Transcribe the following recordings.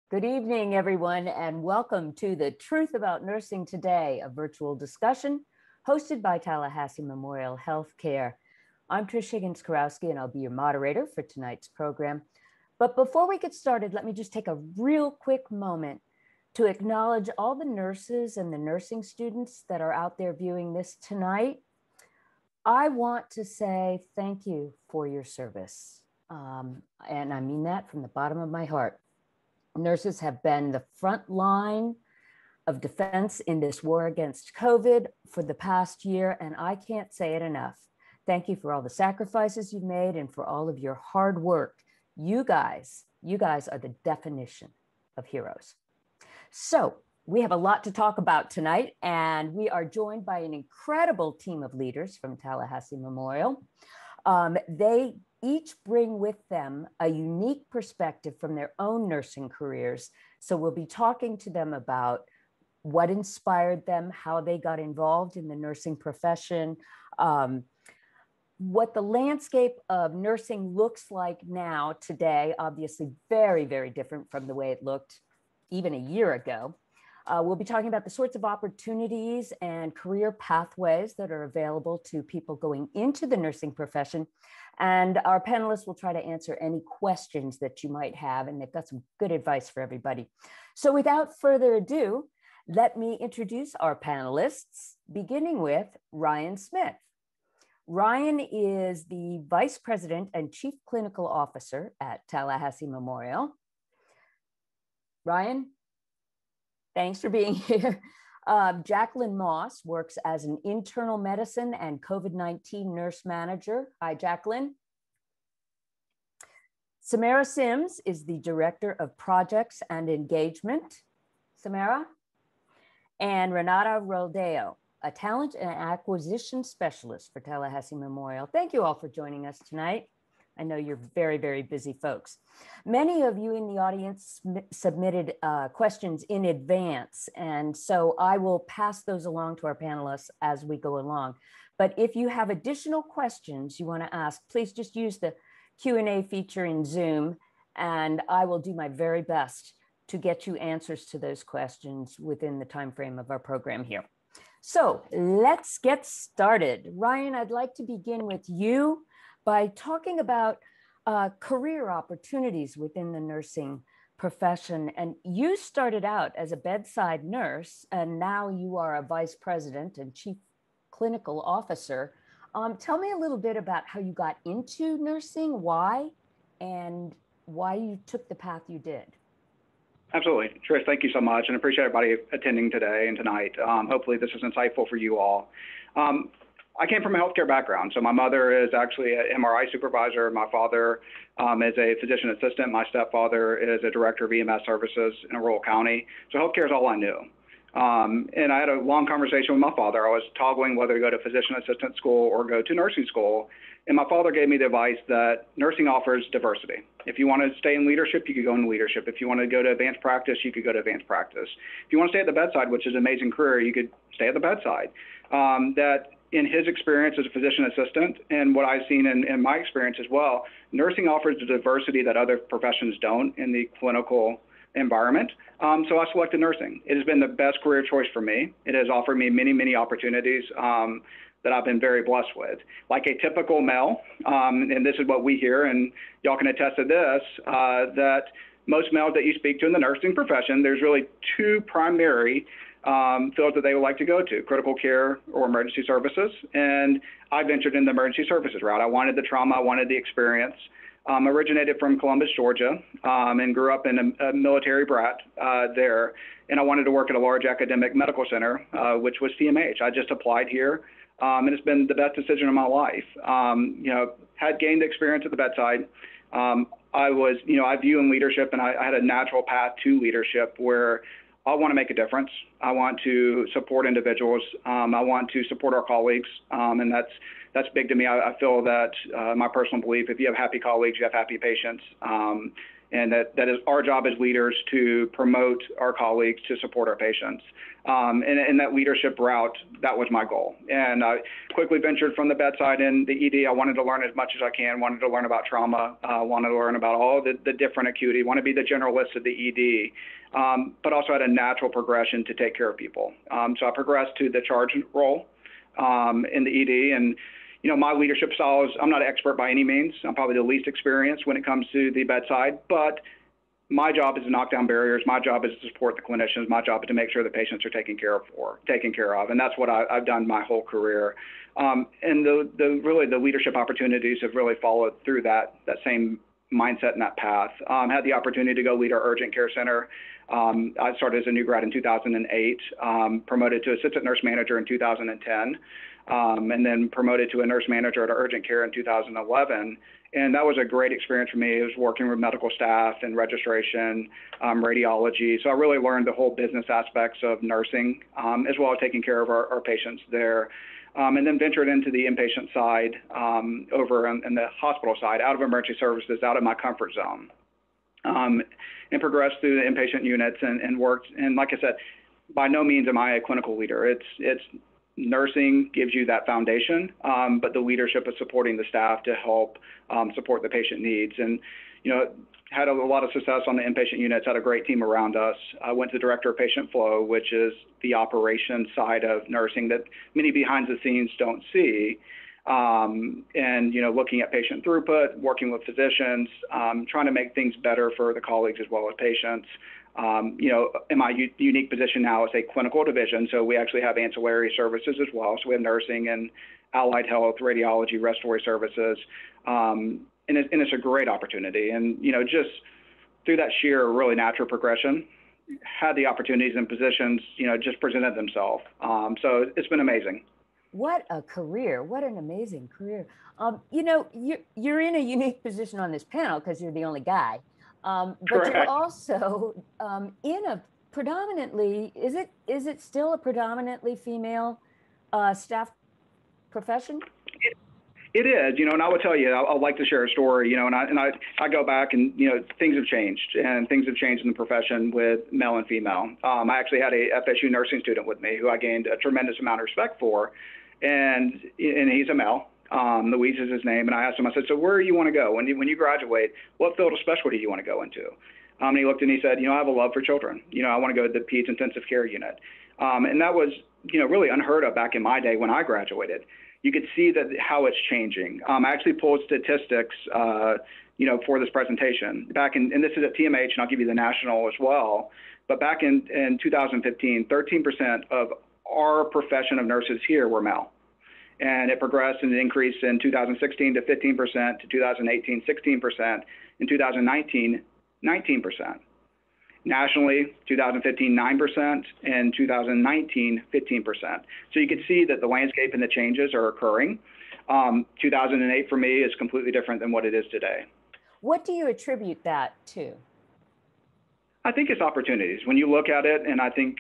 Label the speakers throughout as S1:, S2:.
S1: Good evening, everyone, and welcome to The Truth About Nursing Today, a virtual discussion hosted by Tallahassee Memorial Healthcare. I'm Trish Higgins-Karowski, and I'll be your moderator for tonight's program. But before we get started, let me just take a real quick moment to acknowledge all the nurses and the nursing students that are out there viewing this tonight. I want to say thank you for your service. And I mean that from the bottom of my heart. Nurses have been the front line of defense in this war against COVID for the past year, and I can't say it enough. Thank you for all the sacrifices you've made and for all of your hard work. You guys are the definition of heroes. So we have a lot to talk about tonight, and we are joined by an incredible team of leaders from Tallahassee Memorial. They each bring with them a unique perspective from their own nursing careers. So we'll be talking to them about what inspired them, how they got involved in the nursing profession, what the landscape of nursing looks like now today, obviously very, very different from the way it looked even a year ago. We'll be talking about the sorts of opportunities and career pathways that are available to people going into the nursing profession. And our panelists will try to answer any questions that you might have, and they've got some good advice for everybody. So without further ado, let me introduce our panelists, beginning with Ryan Smith. Ryan is the Vice President and Chief Clinical Officer at Tallahassee Memorial. Ryan, thanks for being here. Jacqueline Moss works as an internal medicine and COVID-19 nurse manager. Hi, Jacqueline. Samara Sims is the Director of Projects and Engagement. Samara. And Renata Roldeo, a talent and acquisition specialist for Tallahassee Memorial. Thank you all for joining us tonight. I know you're very, very busy folks. Many of you in the audience submitted questions in advance, and so I will pass those along to our panelists as we go along. But if you have additional questions you want to ask, please just use the Q&A feature in Zoom, and I will do my very best to get you answers to those questions within the time frame of our program here. So let's get started. Ryan, I'd like to begin with you by talking about career opportunities within the nursing profession. And you started out as a bedside nurse, and now you are a vice president and chief clinical officer. Tell me a little bit about how you got into nursing, why, and why you took the path you did.
S2: Absolutely. Trish, thank you so much, and appreciate everybody attending today and tonight. Hopefully this is insightful for you all. I came from a healthcare background. So my mother is actually an MRI supervisor. My father is a physician assistant. My stepfather is a director of EMS services in a rural county. So healthcare is all I knew. And I had a long conversation with my father. I was toggling whether to go to physician assistant school or go to nursing school. And my father gave me the advice that nursing offers diversity. If you want to stay in leadership, you could go in leadership. If you want to go to advanced practice, you could go to advanced practice. If you want to stay at the bedside, which is an amazing career, you could stay at the bedside. That in his experience as a physician assistant and what I've seen in my experience as well, nursing offers the diversity that other professions don't in the clinical environment. So I selected nursing. It has been the best career choice for me. It has offered me many, many opportunities that I've been very blessed with. Like a typical male, and this is what we hear, and y'all can attest to this, that most males that you speak to in the nursing profession, there's really two primary fields that they would like to go to: critical care or emergency services. And I ventured in the emergency services route. I wanted the trauma, I wanted the experience. Originated from Columbus, Georgia, and grew up in a military brat there. And I wanted to work at a large academic medical center, which was CMH. I just applied here, and it's been the best decision of my life. Had gained experience at the bedside. I view in leadership, and I had a natural path to leadership where I want to make a difference. I want to support individuals. I want to support our colleagues, and that's big to me. I feel that my personal belief, if you have happy colleagues, you have happy patients. And that is our job as leaders to promote our colleagues, to support our patients. And that leadership route, that was my goal. And I quickly ventured from the bedside in the ED. I wanted to learn as much as I can, wanted to learn about trauma, wanted to learn about all the different acuity, want to be the generalist of the ED, but also had a natural progression to take care of people. So I progressed to the charge role in the ED. And my leadership style is, I'm not an expert by any means. I'm probably the least experienced when it comes to the bedside, but my job is to knock down barriers. My job is to support the clinicians. My job is to make sure the patients are taken care of. And that's what I've done my whole career. And the leadership opportunities have really followed through that same mindset and that path. Had the opportunity to go lead our urgent care center. I started as a new grad in 2008, promoted to assistant nurse manager in 2010. And then promoted to a nurse manager at urgent care in 2011. And that was a great experience for me. It was working with medical staff and registration, radiology. So I really learned the whole business aspects of nursing, as well as taking care of our patients there. And then ventured into the inpatient side, over in the hospital side, out of emergency services, out of my comfort zone. And progressed through the inpatient units and worked. And like I said, by no means am I a clinical leader. It's nursing gives you that foundation, but the leadership of supporting the staff to help support the patient needs. And, had a lot of success on the inpatient units, had a great team around us. I went to director of patient flow, which is the operation side of nursing that many behind the scenes don't see. And, looking at patient throughput, working with physicians, trying to make things better for the colleagues as well as patients. In my unique position now as a clinical division, so we actually have ancillary services as well. So we have nursing and allied health, radiology, respiratory services, and it's a great opportunity. And just through that sheer really natural progression, had the opportunities and positions just presented themselves. So it's been amazing.
S1: What a career! What an amazing career! You're in a unique position on this panel because you're the only guy. But
S2: Correct.
S1: you're also in a predominantly, is it still a predominantly female staff profession?
S2: It is, and I would tell you, I'd like to share a story, and I go back and, things have changed in the profession with male and female. I actually had a FSU nursing student with me who I gained a tremendous amount of respect for, and he's a male. Luis is his name, and I asked him, I said, so where do you want to go? When you graduate, what field of specialty do you want to go into? And he looked and he said, I have a love for children. I want to go to the peds intensive care unit. And that was, really unheard of back in my day when I graduated. You could see that how it's changing. I actually pulled statistics, for this presentation. And this is at TMH, and I'll give you the national as well. But back in 2015, 13% of our profession of nurses here were male. And it progressed and increased in 2016 to 15%, to 2018, 16%, in 2019, 19%. Nationally, 2015, 9%, and 2019, 15%. So you can see that the landscape and the changes are occurring. 2008 for me is completely different than what it is today.
S1: What do you attribute that to?
S2: I think it's opportunities. When you look at it, and I think,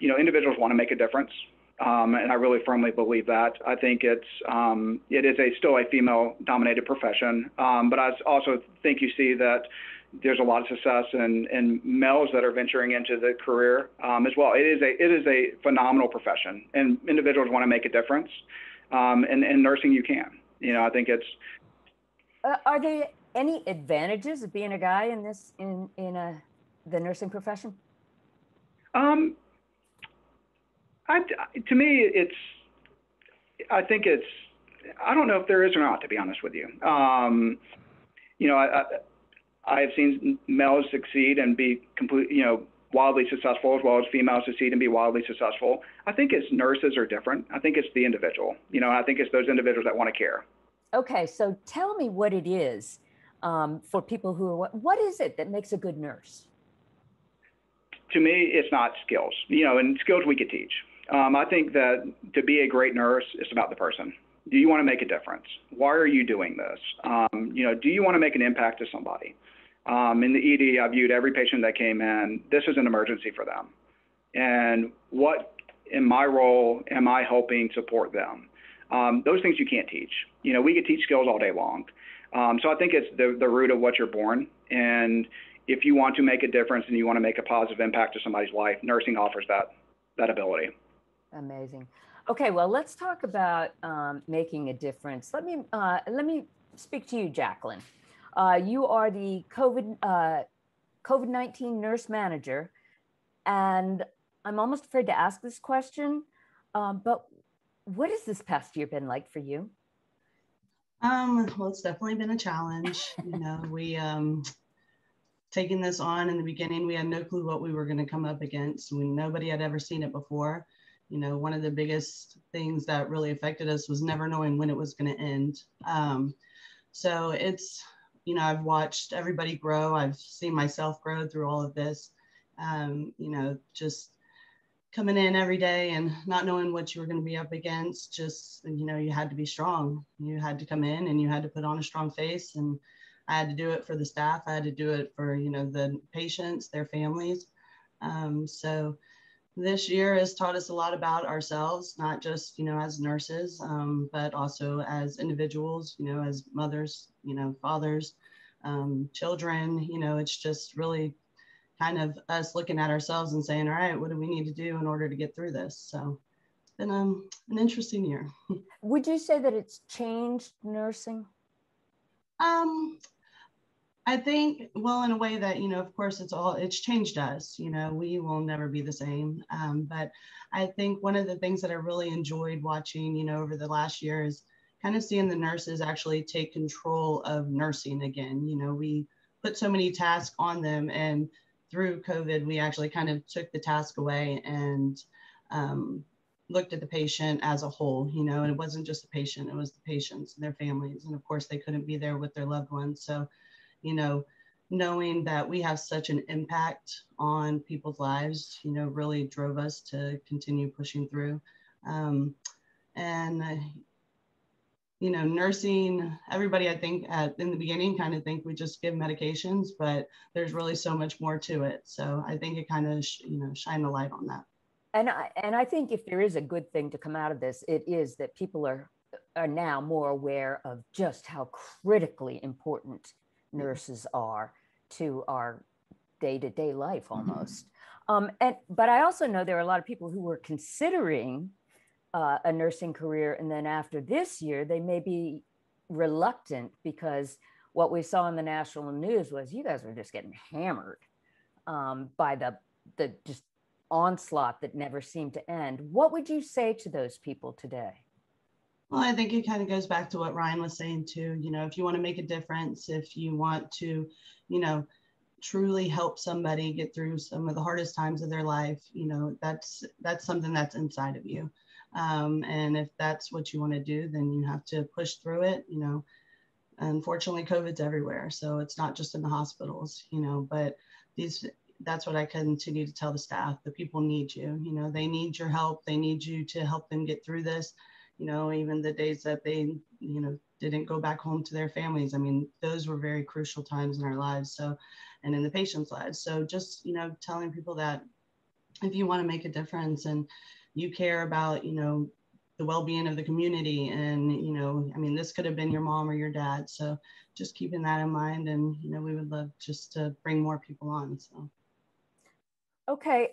S2: individuals want to make a difference. And I really firmly believe that. I think it is still a female-dominated profession, but I also think you see that there's a lot of success in males that are venturing into the career as well. It is a phenomenal profession, and individuals want to make a difference. And in nursing, you can. I think it's.
S1: Are there any advantages of being a guy in the nursing profession? To me, I don't know if there is or not, to be honest with you. I have seen males succeed and be wildly successful, as well as females succeed and be wildly successful. I think it's nurses are different. I think it's the individual. I think it's those individuals that want to care. Okay, so tell me what it is for people what is it that makes a good nurse?
S2: To me, it's not skills. And skills we could teach. I think that to be a great nurse is about the person. Do you want to make a difference? Why are you doing this? Do you want to make an impact to somebody? In the ED, I viewed every patient that came in, this is an emergency for them. And what, in my role, am I helping support them? Those things you can't teach. We could teach skills all day long. So I think it's the root of what you're born. And if you want to make a difference and you want to make a positive impact to somebody's life, nursing offers that ability.
S1: Amazing. Okay, well, let's talk about making a difference. Let me speak to you, Jacqueline. You are the COVID-19 nurse manager, and I'm almost afraid to ask this question, but what has this past year been like for you?
S3: Well, it's definitely been a challenge. You know, we taking this on in the beginning, we had no clue what we were going to come up against. Nobody had ever seen it before. You know, one of the biggest things that really affected us was never knowing when it was going to end. So it's, you know, I've watched everybody grow. I've seen myself grow through all of this. You know, just coming in every day and not knowing what you were going to be up against. Just, you know, you had to be strong. You had to come in and you had to put on a strong face. And I had to do it for the staff. I had to do it for, you know, the patients, their families. So this year has taught us a lot about ourselves, not just, you know, as nurses, but also as individuals, you know, as mothers, you know, fathers, children. You know, it's just really kind of us looking at ourselves and saying, all right, what do we need to do in order to get through this? So it's been an interesting year.
S1: Would you say that it's changed nursing?
S3: I think, well, in a way that, you know, of course, it's changed us. You know, we will never be the same. But I think one of the things that I really enjoyed watching, you know, over the last year is kind of seeing the nurses actually take control of nursing again. You know, we put so many tasks on them, and through COVID, we actually kind of took the task away and looked at the patient as a whole, you know, and it wasn't just the patient, it was the patients and their families. And of course, they couldn't be there with their loved ones. So, you know, knowing that we have such an impact on people's lives, you know, really drove us to continue pushing through. You know, nursing, everybody, I think in the beginning kind of think we just give medications, but there's really so much more to it. So I think it kind of, you know, shine a light on that.
S1: And I think if there is a good thing to come out of this, it is that people are now more aware of just how critically important nurses are to our day-to-day life almost. But I also know there are a lot of people who were considering a nursing career, and then after this year, they may be reluctant because what we saw in the national news was you guys were just getting hammered by the just onslaught that never seemed to end. What would you say to those people today?
S3: Well, I think it kind of goes back to what Ryan was saying too. You know, if you want to make a difference, if you want to, you know, truly help somebody get through some of the hardest times of their life, you know, that's something that's inside of you. And if that's what you want to do, then you have to push through it. You know, unfortunately, COVID's everywhere. So it's not just in the hospitals, you know, but that's what I continue to tell the staff. The people need you, you know, they need your help. They need you to help them get through this. You know, even the days that they, you know, didn't go back home to their families. I mean, those were very crucial times in our lives. So, and in the patients' lives. So just, you know, telling people that if you want to make a difference and you care about, you know, the well-being of the community, and, you know, I mean, this could have been your mom or your dad. So just keeping that in mind, and, you know, we would love just to bring more people on. So.
S1: Okay.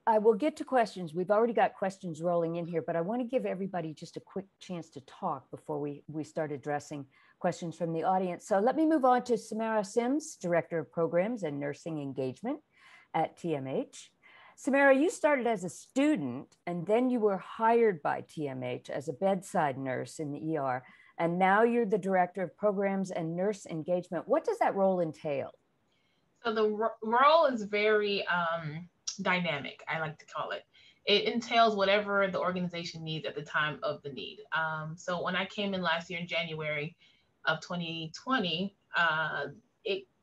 S1: I will get to questions. We've already got questions rolling in here, but I want to give everybody just a quick chance to talk before we start addressing questions from the audience. So let me move on to Samara Sims, Director of Programs and Nursing Engagement at TMH. Samara, you started as a student and then you were hired by TMH as a bedside nurse in the ER, and now you're the Director of Programs and Nurse Engagement. What does that role entail?
S4: So the role is very dynamic, I like to call it. It entails whatever the organization needs at the time of the need. So when I came in last year in January of 2020,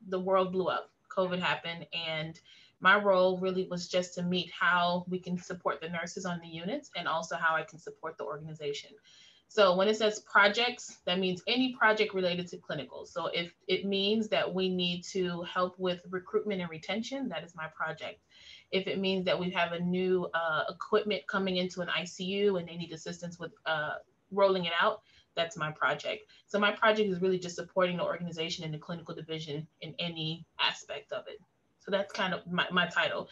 S4: the world blew up. COVID happened, and my role really was just to meet how we can support the nurses on the units and also how I can support the organization. So when it says projects, that means any project related to clinical. So if it means that we need to help with recruitment and retention, that is my project. If it means that we have a new equipment coming into an ICU and they need assistance with rolling it out, that's my project. So my project is really just supporting the organization in the clinical division in any aspect of it. So that's kind of my title.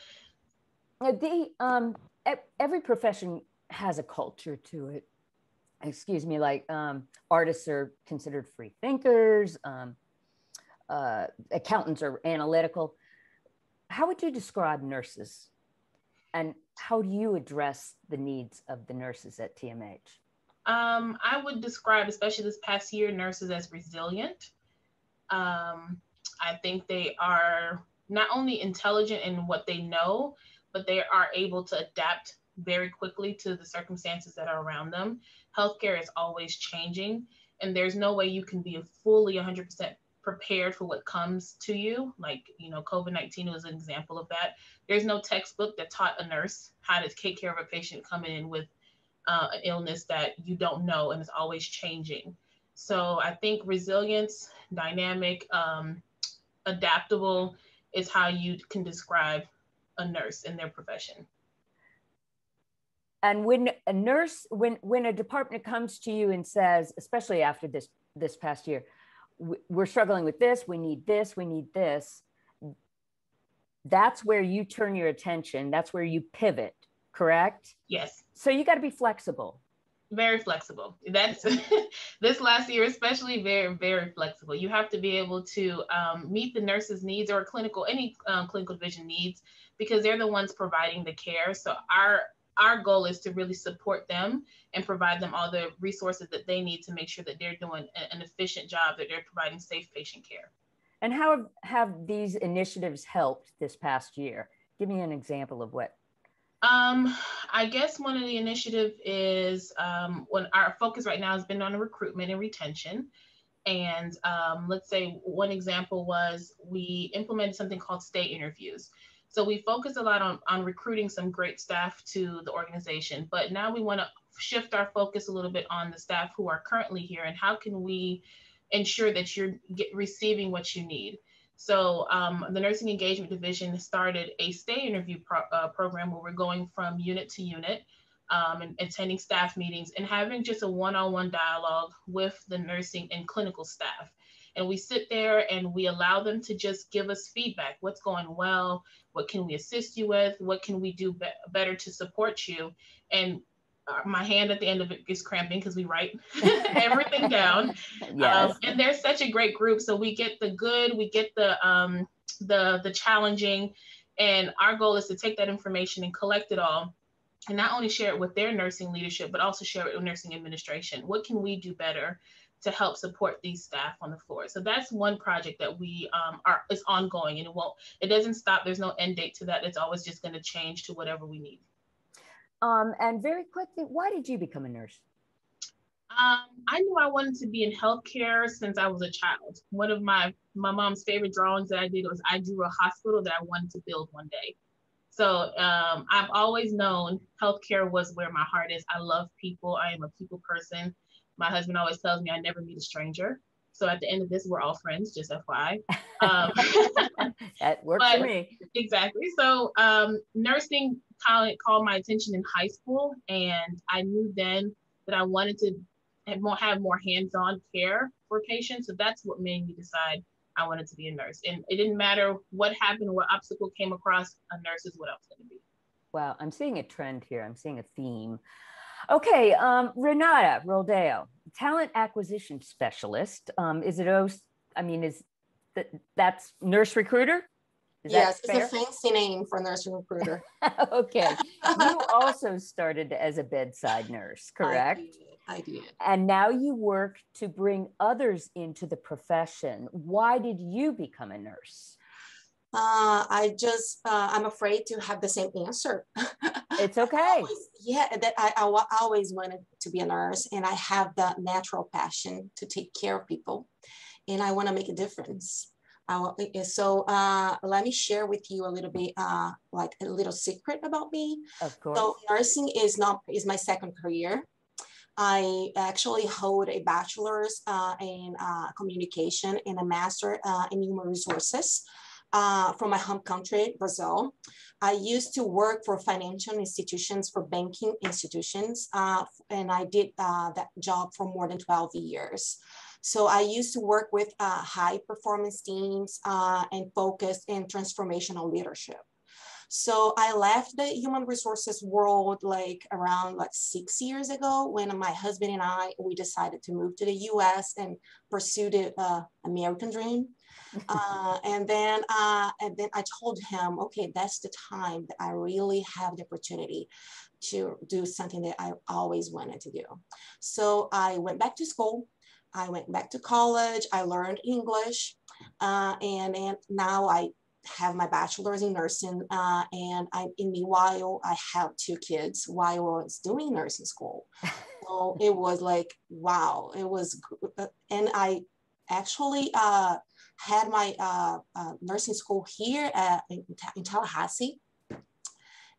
S1: Every profession has a culture to it. Excuse me, like artists are considered free thinkers, accountants are analytical. How would you describe nurses? And how do you address the needs of the nurses at TMH?
S4: I would describe, especially this past year, nurses as resilient. I think they are not only intelligent in what they know, but they are able to adapt very quickly to the circumstances that are around them. Healthcare is always changing, and there's no way you can be fully 100% prepared for what comes to you. Like, COVID-19 was an example of that. There's no textbook that taught a nurse how to take care of a patient coming in with an illness that you don't know, and it's always changing. So I think resilience, dynamic, adaptable is how you can describe a nurse in their profession.
S1: And when a nurse, when a department comes to you and says, especially after this past year, we're struggling with this, we need this, that's where you turn your attention. That's where you pivot, correct?
S4: Yes.
S1: So you got to be flexible.
S4: Very flexible. That's this last year, especially very, very flexible. You have to be able to meet the nurse's needs or any clinical division needs, because they're the ones providing the care. So our goal is to really support them and provide them all the resources that they need to make sure that they're doing an efficient job, that they're providing safe patient care.
S1: And how have these initiatives helped this past year? Give me an example of what.
S4: I guess one of the initiatives is when our focus right now has been on recruitment and retention. And let's say one example was we implemented something called stay interviews. So we focused a lot on recruiting some great staff to the organization, but now we want to shift our focus a little bit on the staff who are currently here and how can we ensure that you're receiving what you need. So the Nursing Engagement Division started a stay interview program where we're going from unit to unit and attending staff meetings and having just a one-on-one dialogue with the nursing and clinical staff. And we sit there and we allow them to just give us feedback. What's going well? What can we assist you with? What can we do better to support you? And my hand at the end of it is cramping because we write everything down.
S1: Yes.
S4: And they're such a great group. So we get the good, we get the challenging, and our goal is to take that information and collect it all and not only share it with their nursing leadership, but also share it with nursing administration. What can we do better to help support these staff on the floor? So that's one project that we is ongoing, and it doesn't stop. There's no end date to that. It's always just going to change to whatever we need.
S1: And very quickly, why did you become a nurse?
S4: I knew I wanted to be in healthcare since I was a child. One of my mom's favorite drawings that I did was I drew a hospital that I wanted to build one day. So I've always known healthcare was where my heart is. I love people. I am a people person. My husband always tells me I never meet a stranger. So at the end of this, we're all friends, just FYI.
S1: That works for me.
S4: Exactly. So nursing called my attention in high school, and I knew then that I wanted to have more hands-on care for patients. So that's what made me decide I wanted to be a nurse. And it didn't matter what happened, what obstacle came across, a nurse is what I was going to be.
S1: Wow, I'm seeing a trend here. I'm seeing a theme. Okay, Renata Roldeo, talent acquisition specialist. That's nurse recruiter?
S5: Yes, it's a fancy name for nurse recruiter.
S1: Okay, you also started as a bedside nurse, correct?
S5: I did.
S1: And now you work to bring others into the profession. Why did you become a nurse?
S5: I'm afraid to have the same answer.
S1: It's okay.
S5: I always wanted to be a nurse, and I have that natural passion to take care of people, and I want to make a difference. So let me share with you a little bit, like a little secret about me.
S1: Of course.
S5: So nursing is my second career. I actually hold a bachelor's in communication and a master in human resources. from my home country, Brazil. I used to work for financial institutions, for banking institutions, and I did that job for more than 12 years. So I used to work with high performance teams and focus in transformational leadership. So I left the human resources world around 6 years ago when my husband and we decided to move to the US and pursue the American dream. And then I told him, okay, that's the time that I really have the opportunity to do something that I always wanted to do. So I went back to school. I went back to college. I learned English. And now I have my bachelor's in nursing. And meanwhile, I have 2 kids while I was doing nursing school. So it was wow, it was, and I actually had my nursing school here in Tallahassee.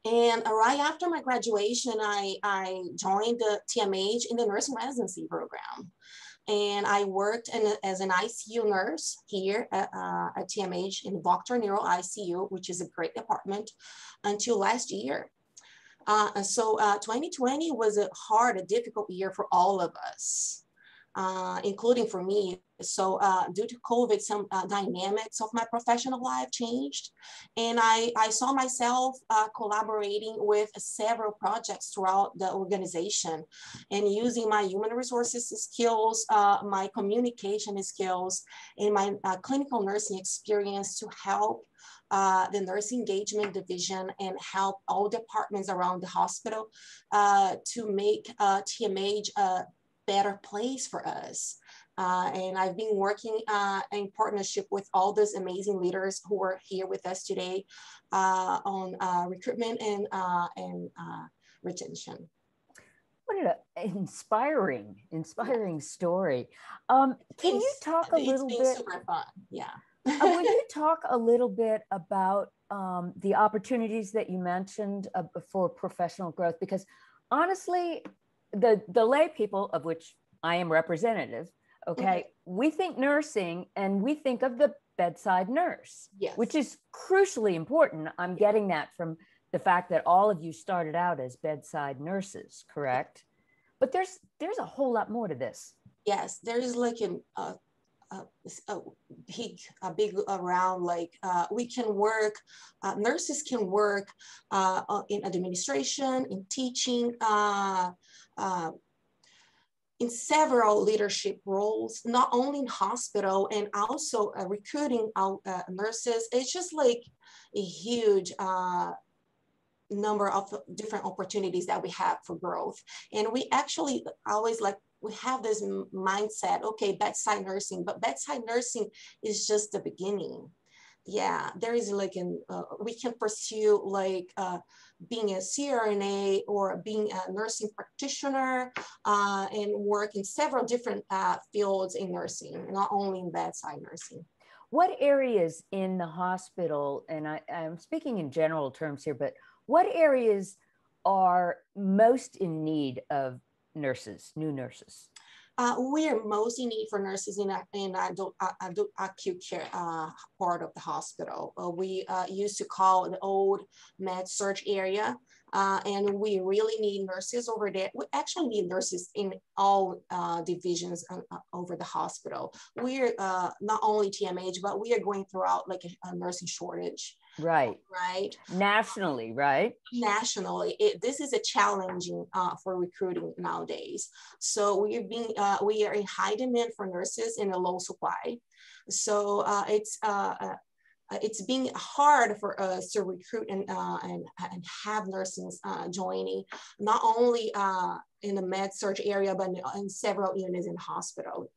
S5: And right after my graduation, I joined the TMH in the nursing residency program. And I worked as an ICU nurse here at TMH in Proctor Neuro ICU, which is a great department, until last year. So 2020 was a difficult year for all of us, including for me. So due to COVID, some dynamics of my professional life changed. And I saw myself collaborating with several projects throughout the organization and using my human resources skills, my communication skills, and my clinical nursing experience to help the nursing engagement division and help all departments around the hospital to make TMH a better place for us. And I've been working in partnership with all those amazing leaders who are here with us today on recruitment and retention.
S1: What an inspiring story. Can you talk a little bit? It's been
S5: super fun, yeah.
S1: Will you talk a little bit about the opportunities that you mentioned for professional growth? Because honestly, the lay people, of which I am representative, okay, we think nursing and we think of the bedside nurse,
S5: yes,
S1: which is crucially important. I'm getting that from the fact that all of you started out as bedside nurses, correct? But there's a whole lot more to this.
S5: Yes, there is a big around we can work, nurses can work in administration, in teaching, in several leadership roles, not only in hospital and also recruiting nurses. It's just a huge number of different opportunities that we have for growth. And we actually always we have this mindset, okay, bedside nursing, but bedside nursing is just the beginning. Yeah, there is we can pursue being a CRNA or being a nursing practitioner and work in several different fields in nursing, not only in bedside nursing.
S1: What areas in the hospital, and I'm speaking in general terms here, but what areas are most in need of nurses, new nurses?
S5: We are most in need for nurses in acute care part of the hospital. We used to call the old med surg area, and we really need nurses over there. We actually need nurses in all divisions over the hospital. We're not only TMH, but we are going throughout a nursing shortage.
S1: Right.
S5: Right.
S1: Nationally, right?
S5: Nationally, this is a challenging for recruiting nowadays. So we are in high demand for nurses in a low supply. So it's being hard for us to recruit and have nurses joining, not only in the med surg area, but in several units in the hospital.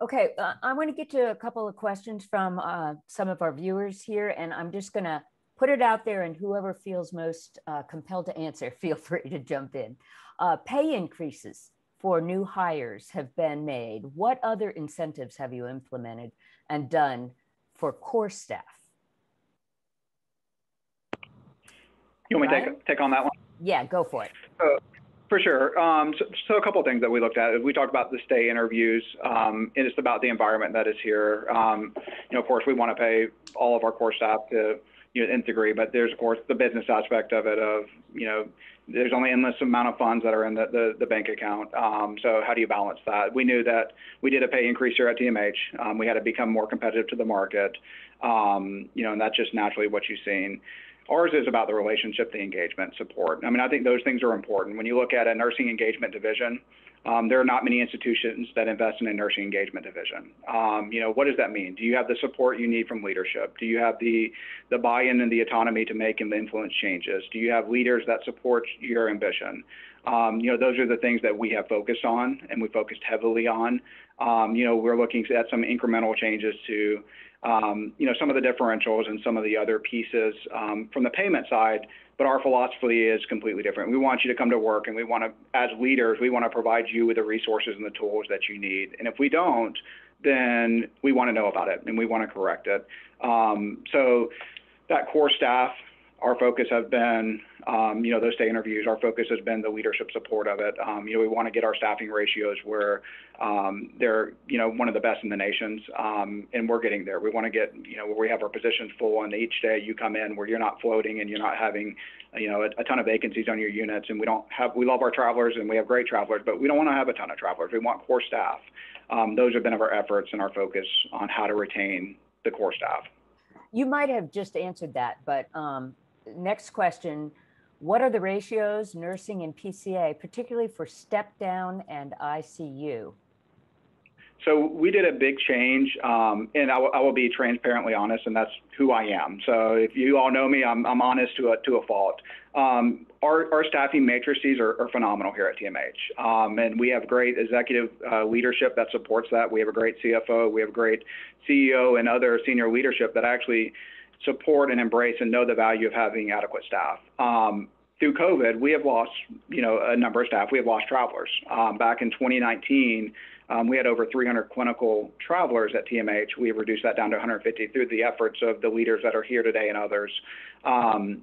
S1: Okay, I want to get to a couple of questions from some of our viewers here, and I'm just going to put it out there, and whoever feels most compelled to answer, feel free to jump in. Pay increases for new hires have been made. What other incentives have you implemented and done for core staff?
S2: You want me to take on that one?
S1: Yeah, go for it.
S2: For sure. So a couple of things that we looked at. We talked about the stay interviews, and it's about the environment that is here. Of course, we want to pay all of our core staff to nth degree, but there's, of course, the business aspect of it of, there's only endless amount of funds that are in the bank account. So how do you balance that? We knew that we did a pay increase here at TMH. We had to become more competitive to the market, and that's just naturally what you've seen. Ours is about the relationship, the engagement, support. I mean, I think those things are important. When you look at a nursing engagement division, there are not many institutions that invest in a nursing engagement division. What does that mean? Do you have the support you need from leadership? Do you have the buy-in and the autonomy to make and influence changes? Do you have leaders that support your ambition? Those are the things that we have focused on and we focused heavily on. We're looking at some incremental changes to some of the differentials and some of the other pieces from the payment side, but our philosophy is completely different. We want you to come to work, and we want to, as leaders, we want to provide you with the resources and the tools that you need. And if we don't, then we want to know about it and we want to correct it. So that core staff, our focus has been, those stay interviews, our focus has been the leadership support of it. We want to get our staffing ratios where they're, one of the best in the nations, and we're getting there. We want to get, where we have our positions full, and each day you come in where you're not floating and you're not having, a ton of vacancies on your units. And we love our travelers and we have great travelers, but we don't want to have a ton of travelers. We want core staff. Those have been our efforts and our focus on how to retain the core staff.
S1: You might have just answered that, but next question, what are the ratios, nursing and PCA, particularly for step down and ICU?
S2: So we did a big change, and I will be transparently honest, and that's who I am. So if you all know me, I'm honest to a fault. Our staffing matrices are phenomenal here at TMH, and we have great executive leadership that supports that. We have a great CFO, we have a great CEO and other senior leadership that actually support and embrace and know the value of having adequate staff. Through COVID, we have lost, a number of staff. We have lost travelers. Back in 2019, we had over 300 clinical travelers at TMH. We have reduced that down to 150 through the efforts of the leaders that are here today and others. And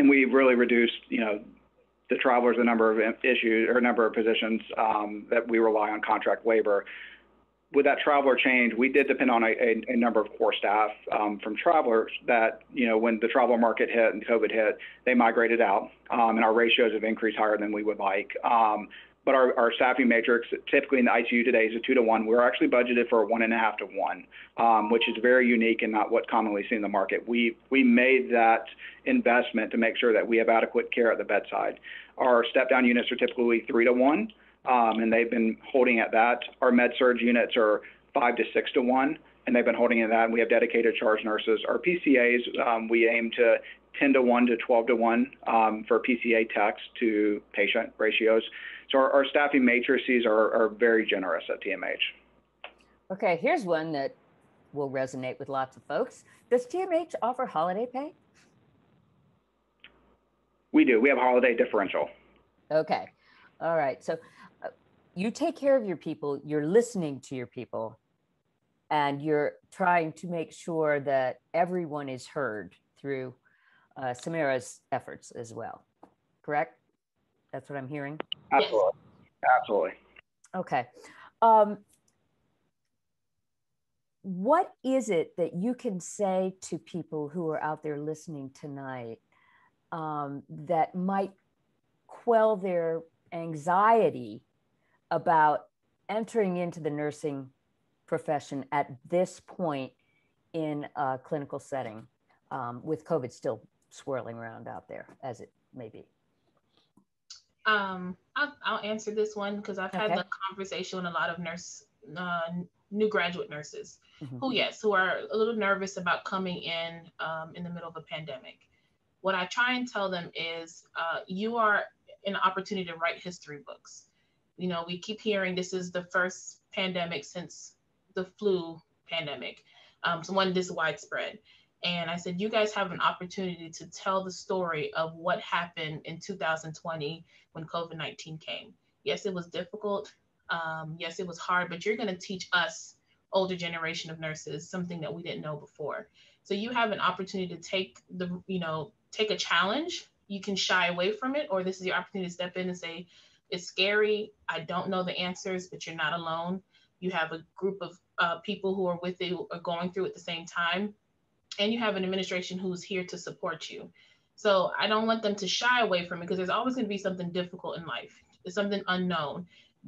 S2: we've really reduced, the travelers, the number of issues or number of positions that we rely on contract labor. With that traveler change, we did depend on a number of core staff from travelers that, when the travel market hit and COVID hit, they migrated out, and our ratios have increased higher than we would like. But our staffing matrix, typically in the ICU today, is a 2-to-1. We're actually budgeted for a 1.5-to-1, which is very unique and not what's commonly seen in the market. We made that investment to make sure that we have adequate care at the bedside. Our step-down units are typically 3-to-1. And they've been holding at that. Our med-surg units are 5 to 6 to 1, and they've been holding at that. And we have dedicated charge nurses. Our PCAs, we aim to 10 to 1 to 12 to 1 for PCA techs to patient ratios. So our staffing matrices are very generous at TMH.
S1: Okay, here's one that will resonate with lots of folks. Does TMH offer holiday pay?
S2: We do. We have holiday differential.
S1: Okay. All right. So you take care of your people, you're listening to your people, and you're trying to make sure that everyone is heard through Samira's efforts as well. Correct? That's what I'm hearing?
S2: Absolutely. Absolutely.
S1: Okay. What is it that you can say to people who are out there listening tonight that might quell their anxiety about entering into the nursing profession at this point in a clinical setting, with COVID still swirling around out there, as it may be?
S4: I'll answer this one because I've had the conversation with a lot of new graduate nurses who are a little nervous about coming in the middle of a pandemic. What I try and tell them is you are an opportunity to write history books. We keep hearing this is the first pandemic since the flu pandemic, so one this widespread. And I said, you guys have an opportunity to tell the story of what happened in 2020 when COVID-19 came. Yes, it was difficult. Yes, it was hard, but you're going to teach us, older generation of nurses, something that we didn't know before. So you have an opportunity to take a challenge. You can shy away from it, or this is your opportunity to step in and say, It's scary. I don't know the answers, but you're not alone. You have a group of people who are with you, are going through at the same time, and you have an administration who's here to support you. So I don't want them to shy away from it, because there's always going to be something difficult in life. It's something unknown.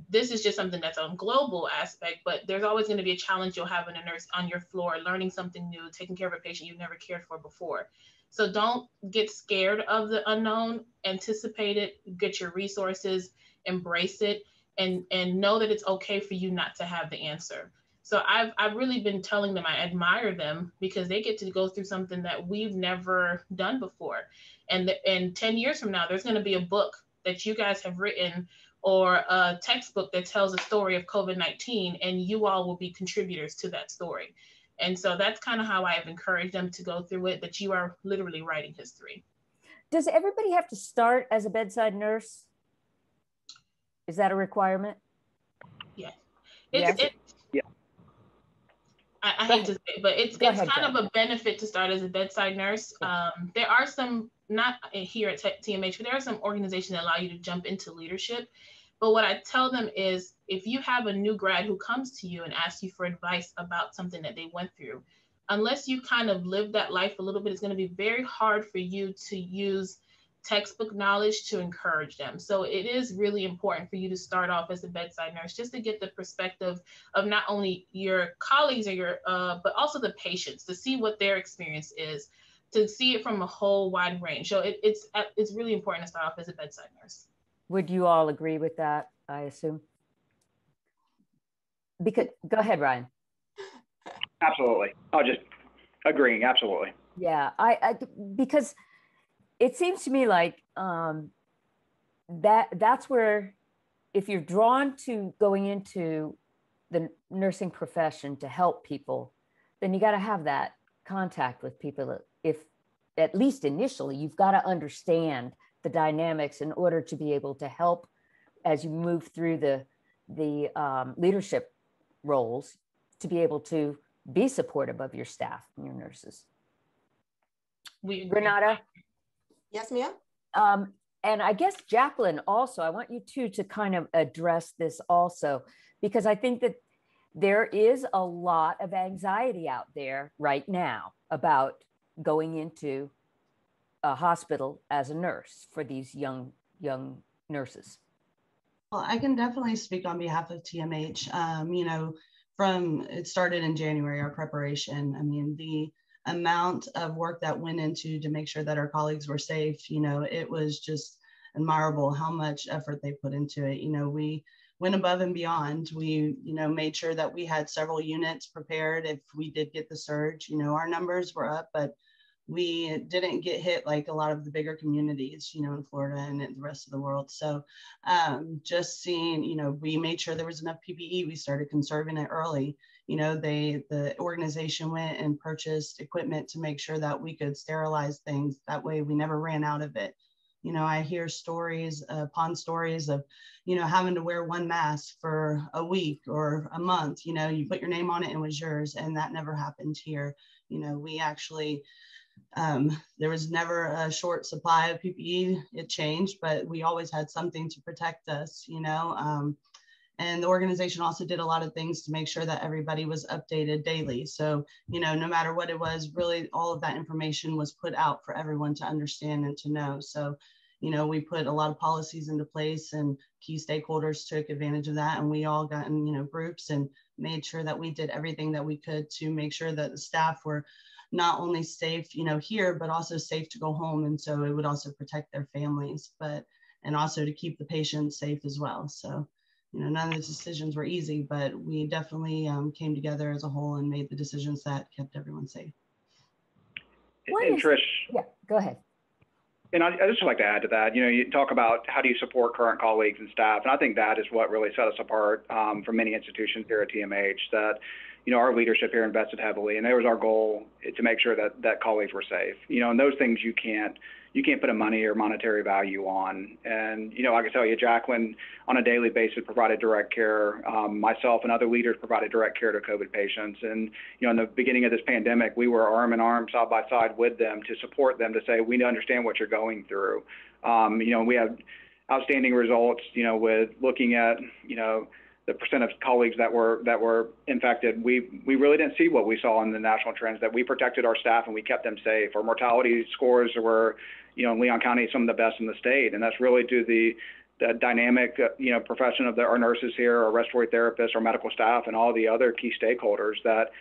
S4: This is just something that's on global aspect, but there's always going to be a challenge. You'll have a nurse on your floor learning something new, taking care of a patient you've never cared for before. So don't get scared of the unknown. Anticipate it, get your resources, embrace it, and know that it's okay for you not to have the answer. So I've really been telling them I admire them, because they get to go through something that we've never done before. And 10 years from now, there's going to be a book that you guys have written, or a textbook that tells a story of COVID-19, and you all will be contributors to that story. And so that's kind of how I've encouraged them to go through it, that you are literally writing history.
S1: Does everybody have to start as a bedside nurse? Is that a requirement?
S4: Yes.
S1: Yes.
S2: Yeah.
S4: I hate to say it, but it's kind
S1: John.
S4: of a benefit to start as a bedside nurse. There are some, not here at TMH, but there are some organizations that allow you to jump into leadership. But what I tell them is, if you have a new grad who comes to you and asks you for advice about something that they went through, unless you kind of live that life a little bit, it's going to be very hard for you to use textbook knowledge to encourage them. So it is really important for you to start off as a bedside nurse, just to get the perspective of not only your colleagues or your, but also the patients, to see what their experience is, to see it from a whole wide range. So it's really important to start off as a bedside nurse.
S1: Would you all agree with that, I assume? Because, go ahead, Ryan.
S2: Absolutely. I'll just agreeing. Absolutely.
S1: Yeah, because it seems to me like that's where, if you're drawn to going into the nursing profession to help people, then you got to have that contact with people. If at least initially, you've got to understand the dynamics in order to be able to help as you move through the leadership roles, to be able to be supportive of your staff and your nurses. Renata?
S5: Yes, ma'am.
S1: And I guess Jacqueline also, I want you two to kind of address this also, because I think that there is a lot of anxiety out there right now about going into a hospital as a nurse for these young nurses.
S3: Well, I can definitely speak on behalf of TMH. You know, it started in January, our preparation. I mean, the amount of work that went into to make sure that our colleagues were safe, you know, it was just admirable how much effort they put into it. You know, we went above and beyond. We, you know, made sure that we had several units prepared if we did get the surge. You know, our numbers were up, but we didn't get hit like a lot of the bigger communities, you know, in Florida and in the rest of the world. So just seeing, you know, we made sure there was enough PPE. We started conserving it early. You know, the organization went and purchased equipment to make sure that we could sterilize things. That way we never ran out of it. You know, I hear stories upon stories of, you know, having to wear one mask for a week or a month. You know, you put your name on it and it was yours, and that never happened here. You know, we actually, there was never a short supply of PPE. It changed, but we always had something to protect us, you know. And the organization also did a lot of things to make sure that everybody was updated daily. So, you know, no matter what it was, really all of that information was put out for everyone to understand and to know. So, you know, we put a lot of policies into place, and key stakeholders took advantage of that. And we all got in, you know, groups and made sure that we did everything that we could to make sure that the staff were not only safe, you know, here, but also safe to go home. And so it would also protect their families, and also to keep the patients safe as well. So, you know, none of the decisions were easy, but we definitely came together as a whole and made the decisions that kept everyone safe.
S2: And Trish.
S1: Yeah, go ahead.
S2: And I just like to add to that, you know, you talk about how do you support current colleagues and staff, and I think that is what really set us apart from many institutions here at TMH, that, you know, our leadership here invested heavily, and there was our goal to make sure that colleagues were safe, you know, and those things you can't put a money or monetary value on. And, you know, I can tell you, Jacqueline on a daily basis provided direct care. Myself and other leaders provided direct care to COVID patients. And, you know, in the beginning of this pandemic, we were arm in arm, side by side with them to support them, to say, we understand what you're going through. You know, we have outstanding results, with looking at, the percent of colleagues that were infected. We really didn't see what we saw in the national trends, that we protected our staff and we kept them safe. Our mortality scores were, in Leon County, some of the best in the state. And that's really due to the dynamic, profession of our nurses here, our respiratory therapists, our medical staff, and all the other key stakeholders that,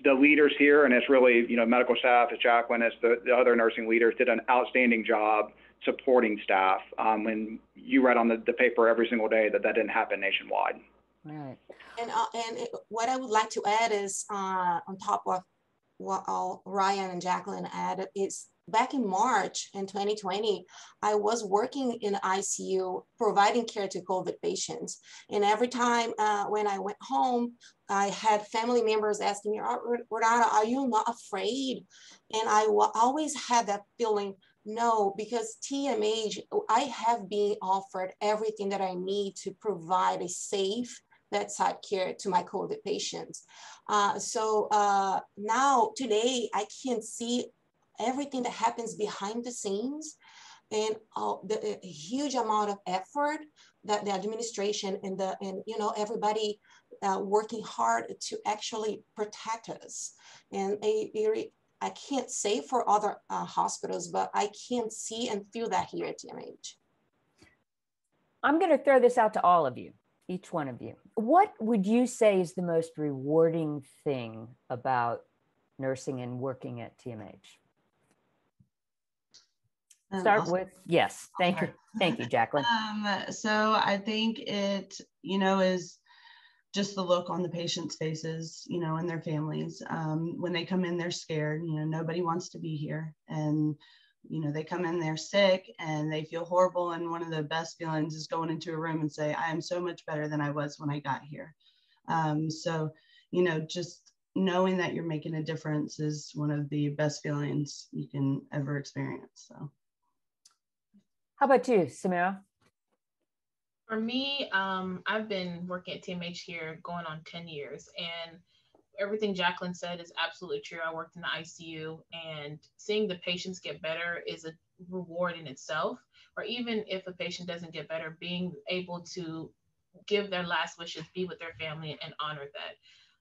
S2: the leaders here, and it's really, medical staff, it's Jacqueline, it's the other nursing leaders, did an outstanding job supporting staff. And you read on the paper every single day that didn't happen nationwide.
S1: Right.
S5: And what I would like to add is on top of what Ryan and Jacqueline added is back in March in 2020, I was working in ICU providing care to COVID patients. And every time when I went home, I had family members asking me, Renata, are you not afraid? And I always had that feeling, no, because TMH, I have been offered everything that I need to provide a safe bedside care to my COVID patients. So now today I can see everything that happens behind the scenes and the huge amount of effort that the administration and everybody working hard to actually protect us. And I can't say for other hospitals, but I can see and feel that here at TMH.
S1: I'm going to throw this out to all of you, each one of you. What would you say is the most rewarding thing about nursing and working at TMH? Start with, yes, thank you, Jacqueline.
S3: So I think it, is just the look on the patients' faces, and their families. When they come in, they're scared, nobody wants to be here. And, they come in, they're sick and they feel horrible. And one of the best feelings is going into a room and say, I am so much better than I was when I got here. So, just knowing that you're making a difference is one of the best feelings you can ever experience. So.
S1: How about you, Samira?
S4: For me, I've been working at TMH here going on 10 years, and everything Jacqueline said is absolutely true. I worked in the ICU, and seeing the patients get better is a reward in itself. Or even if a patient doesn't get better, being able to give their last wishes, be with their family, and honor that.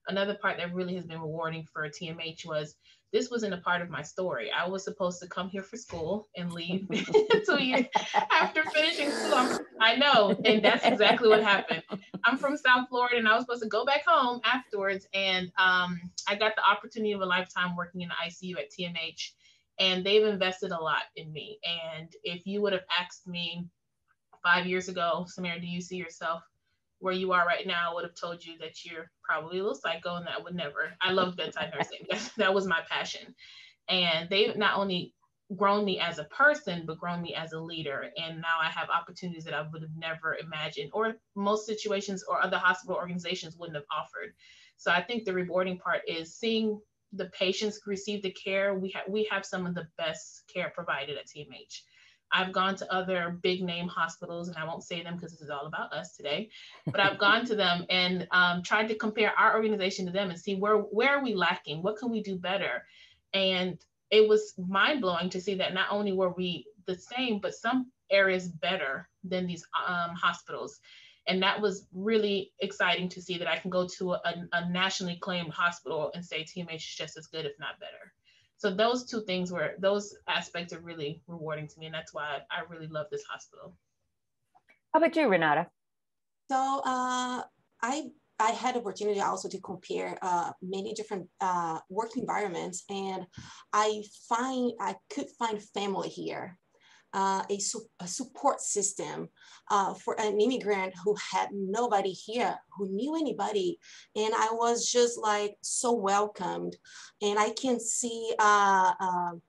S4: Another part that really has been rewarding for TMH was this wasn't a part of my story. I was supposed to come here for school and leave 2 years after finishing school. I know, and that's exactly what happened. I'm from South Florida, and I was supposed to go back home afterwards, and I got the opportunity of a lifetime working in the ICU at TMH, and they've invested a lot in me. And if you would have asked me 5 years ago, Samira, do you see yourself where you are right now, I would have told you that you're probably a little psycho, and that would never. I love bedside nursing. That was my passion. And they've not only grown me as a person, but grown me as a leader. And now I have opportunities that I would have never imagined, or most situations or other hospital organizations wouldn't have offered. So I think the rewarding part is seeing the patients receive the care. We have some of the best care provided at TMH. I've gone to other big name hospitals, and I won't say them because this is all about us today, but I've gone to them and tried to compare our organization to them and see where are we lacking? What can we do better? And it was mind blowing to see that not only were we the same, but some areas better than these hospitals. And that was really exciting to see that I can go to a nationally acclaimed hospital and say TMH is just as good, if not better. So those those aspects are really rewarding to me. And that's why I really love this hospital.
S1: How about you, Renata?
S5: So I had opportunity also to compare many different work environments, and I could find family here. A support system for an immigrant who had nobody here, who knew anybody. And I was just like so welcomed. And I can see the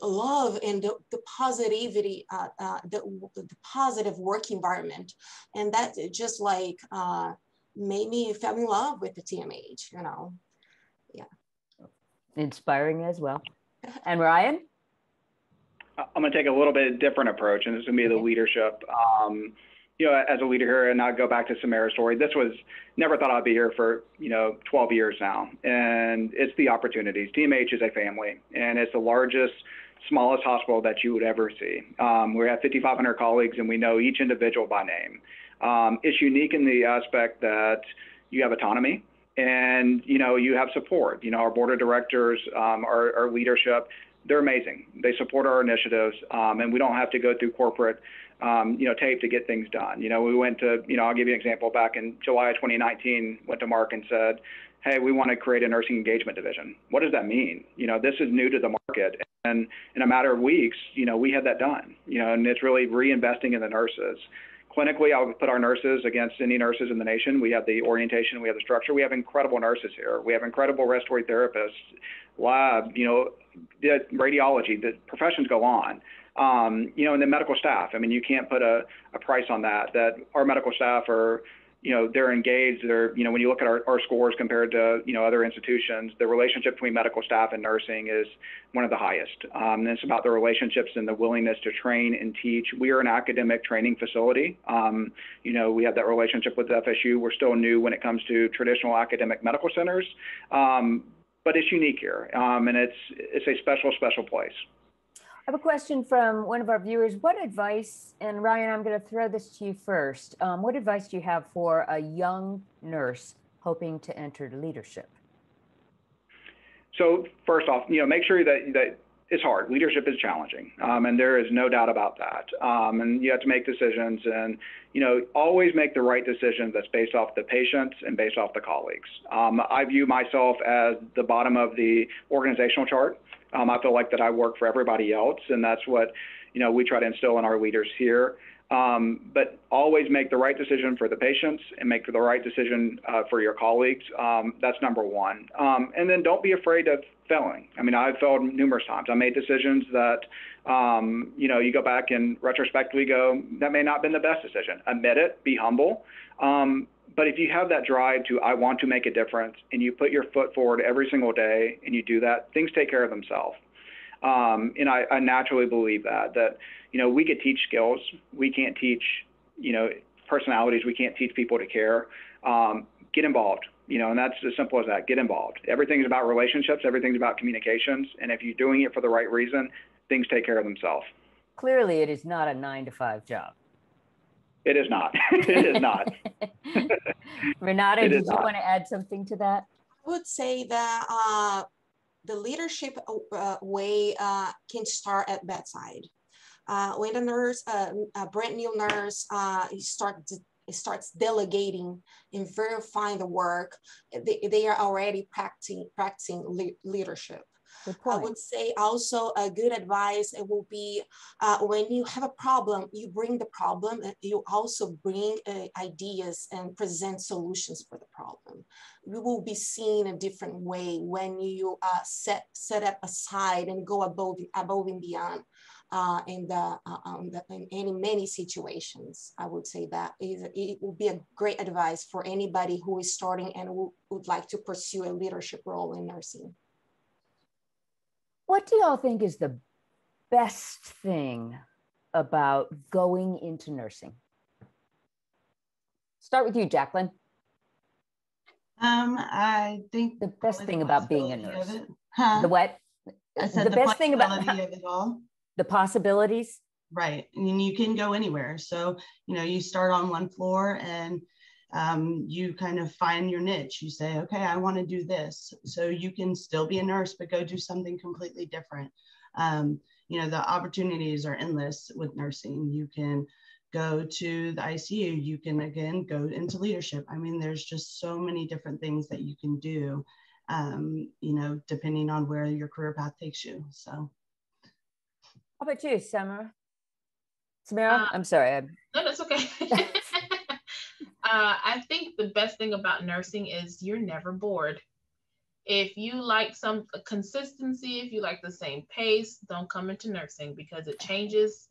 S5: love and the positivity, the positive work environment. And that just like made me fall in love with the TMH, Yeah.
S1: Inspiring as well. And Ryan?
S2: I'm going to take a little bit different approach, and this is going to be the leadership. as a leader here, and I go back to Samara's story, this was never thought I'd be here for, 12 years now. And it's the opportunities. TMH is a family, and it's the largest, smallest hospital that you would ever see. We have 5,500 colleagues, and we know each individual by name. It's unique in the aspect that you have autonomy and, you have support. Our board of directors, our leadership, they're amazing. They support our initiatives, and we don't have to go through corporate tape to get things done. We went to, I'll give you an example. Back in July of 2019, went to Mark and said, hey, we want to create a nursing engagement division. What does that mean? This is new to the market. And in a matter of weeks, we had that done, and it's really reinvesting in the nurses. Clinically, I would put our nurses against any nurses in the nation. We have the orientation, we have the structure. We have incredible nurses here. We have incredible respiratory therapists, lab, the radiology, the professions go on. And then medical staff. I mean, you can't put a price on that our medical staff are, they're engaged. They're, when you look at our scores compared to, other institutions, the relationship between medical staff and nursing is one of the highest. And it's about the relationships and the willingness to train and teach. We are an academic training facility. We have that relationship with FSU. We're still new when it comes to traditional academic medical centers, but it's unique here. And it's a special place.
S1: I have a question from one of our viewers. What advice, and Ryan, I'm going to throw this to you first. What advice do you have for a young nurse hoping to enter leadership?
S2: So first off, make sure that it's hard. Leadership is challenging, and there is no doubt about that. And you have to make decisions, and always make the right decision that's based off the patients and based off the colleagues. I view myself as the bottom of the organizational chart. I feel like that I work for everybody else, and that's what we try to instill in our leaders here. But always make the right decision for the patients and make the right decision for your colleagues. That's number one. And then don't be afraid of failing. I mean, I've failed numerous times. I made decisions that, you go back and retrospectively go, that may not have been the best decision. Admit it, be humble. But if you have that drive to, I want to make a difference, and you put your foot forward every single day and you do that, things take care of themselves. And I naturally believe that, we could teach skills. We can't teach, personalities. We can't teach people to care. Get involved, and that's as simple as that. Get involved. Everything's about relationships. Everything's about communications. And if you're doing it for the right reason, things take care of themselves.
S1: Clearly, it is not a 9-to-5 job.
S2: It is not. It is not.
S1: Renata, did you want to add something to that?
S5: I would say that the leadership way can start at bedside. When a nurse, a brand new nurse, starts delegating and verifying the work, they are already practicing leadership. I would say also a good advice, it will be when you have a problem, you bring the problem, and you also bring ideas and present solutions for the problem. You will be seen a different way when you set it aside and go above and beyond in many situations. I would say that it will be a great advice for anybody who is starting and would like to pursue a leadership role in nursing.
S1: What do y'all think is the best thing about going into nursing? Start with you, Jacqueline.
S3: I think
S1: the best thing about being a nurse. The what?
S3: I said the best thing about it all.
S1: The possibilities.
S3: Right, and you can go anywhere. So you start on one floor and you kind of find your niche. You say, okay, I want to do this. So you can still be a nurse, but go do something completely different. The opportunities are endless with nursing. You can go to the ICU. You can, again, go into leadership. I mean, there's just so many different things that you can do, depending on where your career path takes you. So.
S1: How about you, Samara? I'm sorry.
S4: No, that's okay. I think the best thing about nursing is you're never bored. If you like some consistency, if you like the same pace, don't come into nursing because it changes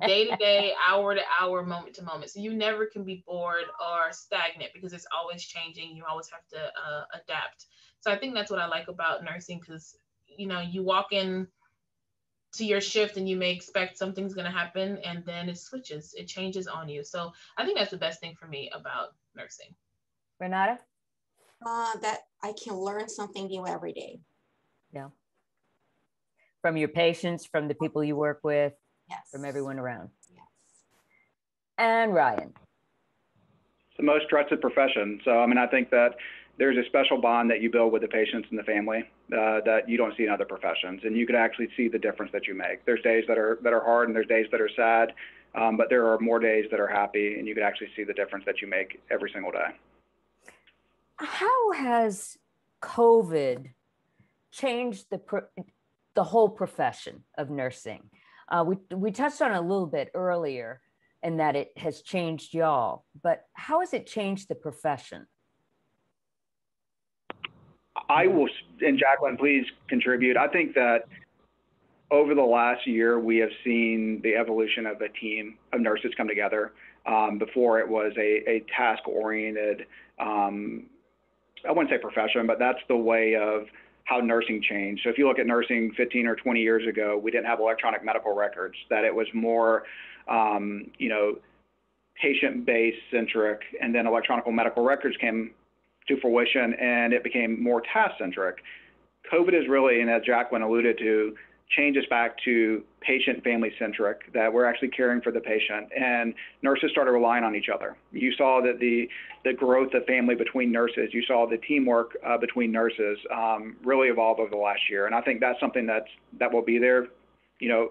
S4: day to day, hour to hour, moment to moment. So you never can be bored or stagnant because it's always changing. You always have to adapt. So I think that's what I like about nursing because, you walk in to your shift and you may expect something's going to happen, and then it switches, it changes on you. So I think that's the best thing for me about nursing.
S1: Renata?
S5: That I can learn something new every day.
S1: Yeah. From your patients, from the people you work with,
S5: yes,
S1: from everyone around.
S5: Yes.
S1: And Ryan?
S2: It's the most trusted profession. So, I mean, I think that there's a special bond that you build with the patients and the family that you don't see in other professions. And you could actually see the difference that you make. There's days that are hard and there's days that are sad, but there are more days that are happy, and you could actually see the difference that you make every single day.
S1: How has COVID changed the whole profession of nursing? We touched on it a little bit earlier, in that it has changed y'all, but how has it changed the profession?
S2: I will, and Jacqueline, please contribute. I think that over the last year, we have seen the evolution of a team of nurses come together. Before it was a task-oriented, I wouldn't say profession, but that's the way of how nursing changed. So if you look at nursing 15 or 20 years ago, we didn't have electronic medical records, that it was more, patient-based centric, and then electronic medical records came to fruition and it became more task-centric. COVID is really, and as Jacqueline alluded to, change us back to patient family centric, that we're actually caring for the patient, and nurses started relying on each other. You saw that the growth of family between nurses, you saw the teamwork between nurses really evolve over the last year. And I think that's something that will be there,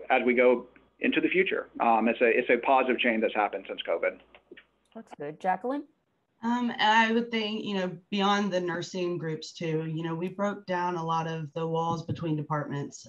S2: as we go into the future. It's a positive change that's happened since COVID.
S1: That's good. Jacqueline?
S3: I would think, beyond the nursing groups too, we broke down a lot of the walls between departments.